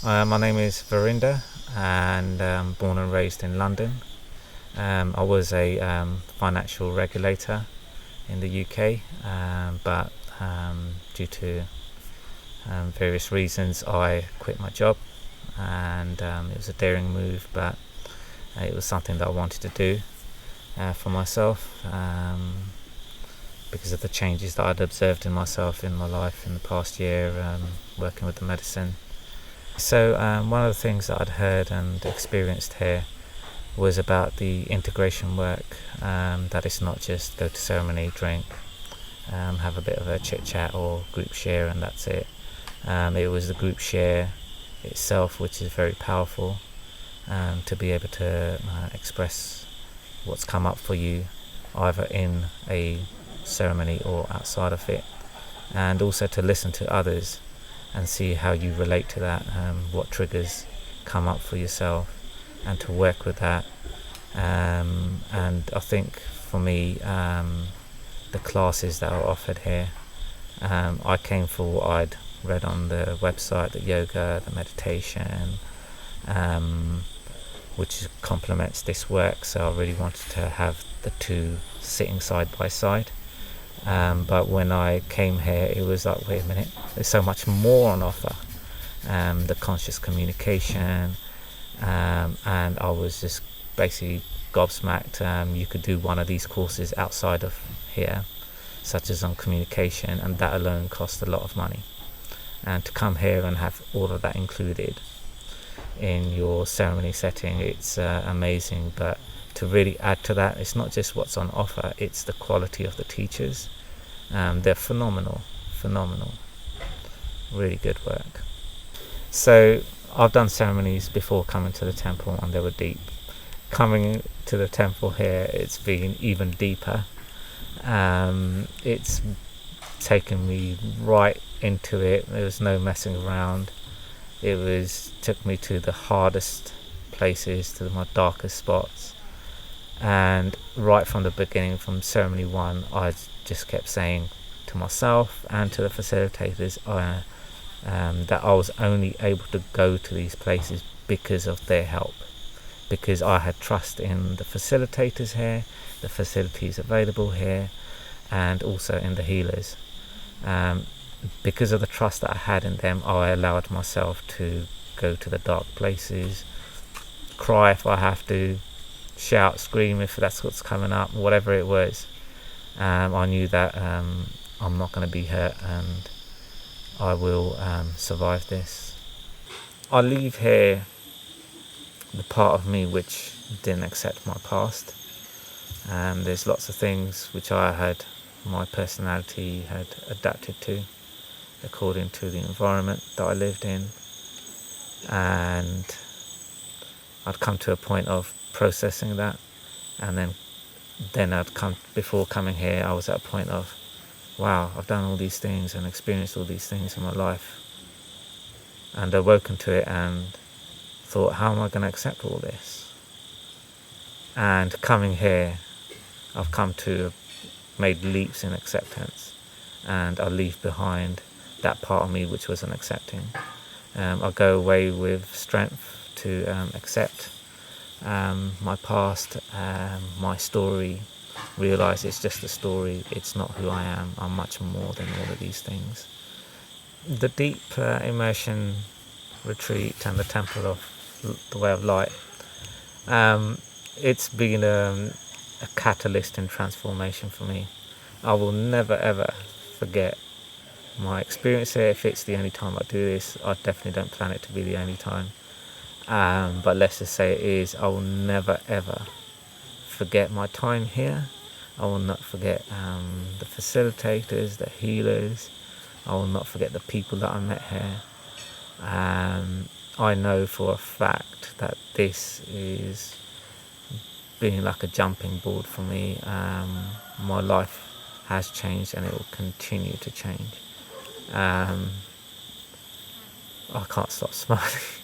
My name is Verinder, and born and raised in London. I was a financial regulator in the UK, but due to various reasons I quit my job, and it was a daring move, but it was something that I wanted to do for myself, because of the changes that I'd observed in myself in my life in the past year, working with the medicine. So one of the things that I'd heard and experienced here was about the integration work, that it's not just go to ceremony, drink, have a bit of a chit chat or group share and that's it. It was the group share itself which is very powerful, to be able to express what's come up for you either in a ceremony or outside of it, and also to listen to others and see how you relate to that, what triggers come up for yourself, and to work with that. And I think for me, the classes that are offered here, I came for what I'd read on the website, the yoga, the meditation, which complements this work, so I really wanted to have the two sitting side by side. But when I came here, it was like, wait a minute, there's so much more on offer. The conscious communication, and I was just basically gobsmacked. You could do one of these courses outside of here, such as on communication, and that alone cost a lot of money. And to come here and have all of that included in your ceremony setting, it's amazing. But to really add to that, it's not just what's on offer, it's the quality of the teachers. They're phenomenal, really good work. So I've done ceremonies before coming to the temple and they were deep. Coming to the temple here, it's been even deeper. It's taken me right into it. There was no messing around. Took me to the hardest places, to my darkest spots. And right from the beginning, from ceremony 1, I just kept saying to myself and to the facilitators that I was only able to go to these places because of their help, because I had trust in the facilitators here, the facilities available here, and also in the healers. Because of the trust that I had in them, I allowed myself to go to the dark places, cry if I have to, shout, scream if that's what's coming up, whatever it was. I knew that I'm not going to be hurt and I will survive this. I leave here the part of me which didn't accept my past. There's lots of things which my personality had adapted to according to the environment that I lived in, and I'd come to a point of processing that, and then before coming here, I was at a point of, wow, I've done all these things and experienced all these things in my life, and awoken to it and thought, how am I going to accept all this? And coming here, I've made leaps in acceptance, and I leave behind that part of me which wasn't accepting. I go away with strength to accept my past, my story, realise it's just a story, it's not who I am, I'm much more than all of these things. The Deep Immersion Retreat and the Temple of the Way of Light, it's been a catalyst in transformation for me. I will never ever forget my experience here. If it's the only time I do this, I definitely don't plan it to be the only time. But let's just say it is. I will never ever forget my time here. I will not forget the facilitators, the healers. I will not forget the people that I met here. I know for a fact that this is being like a jumping board for me. My life has changed and it will continue to change. I can't stop smiling.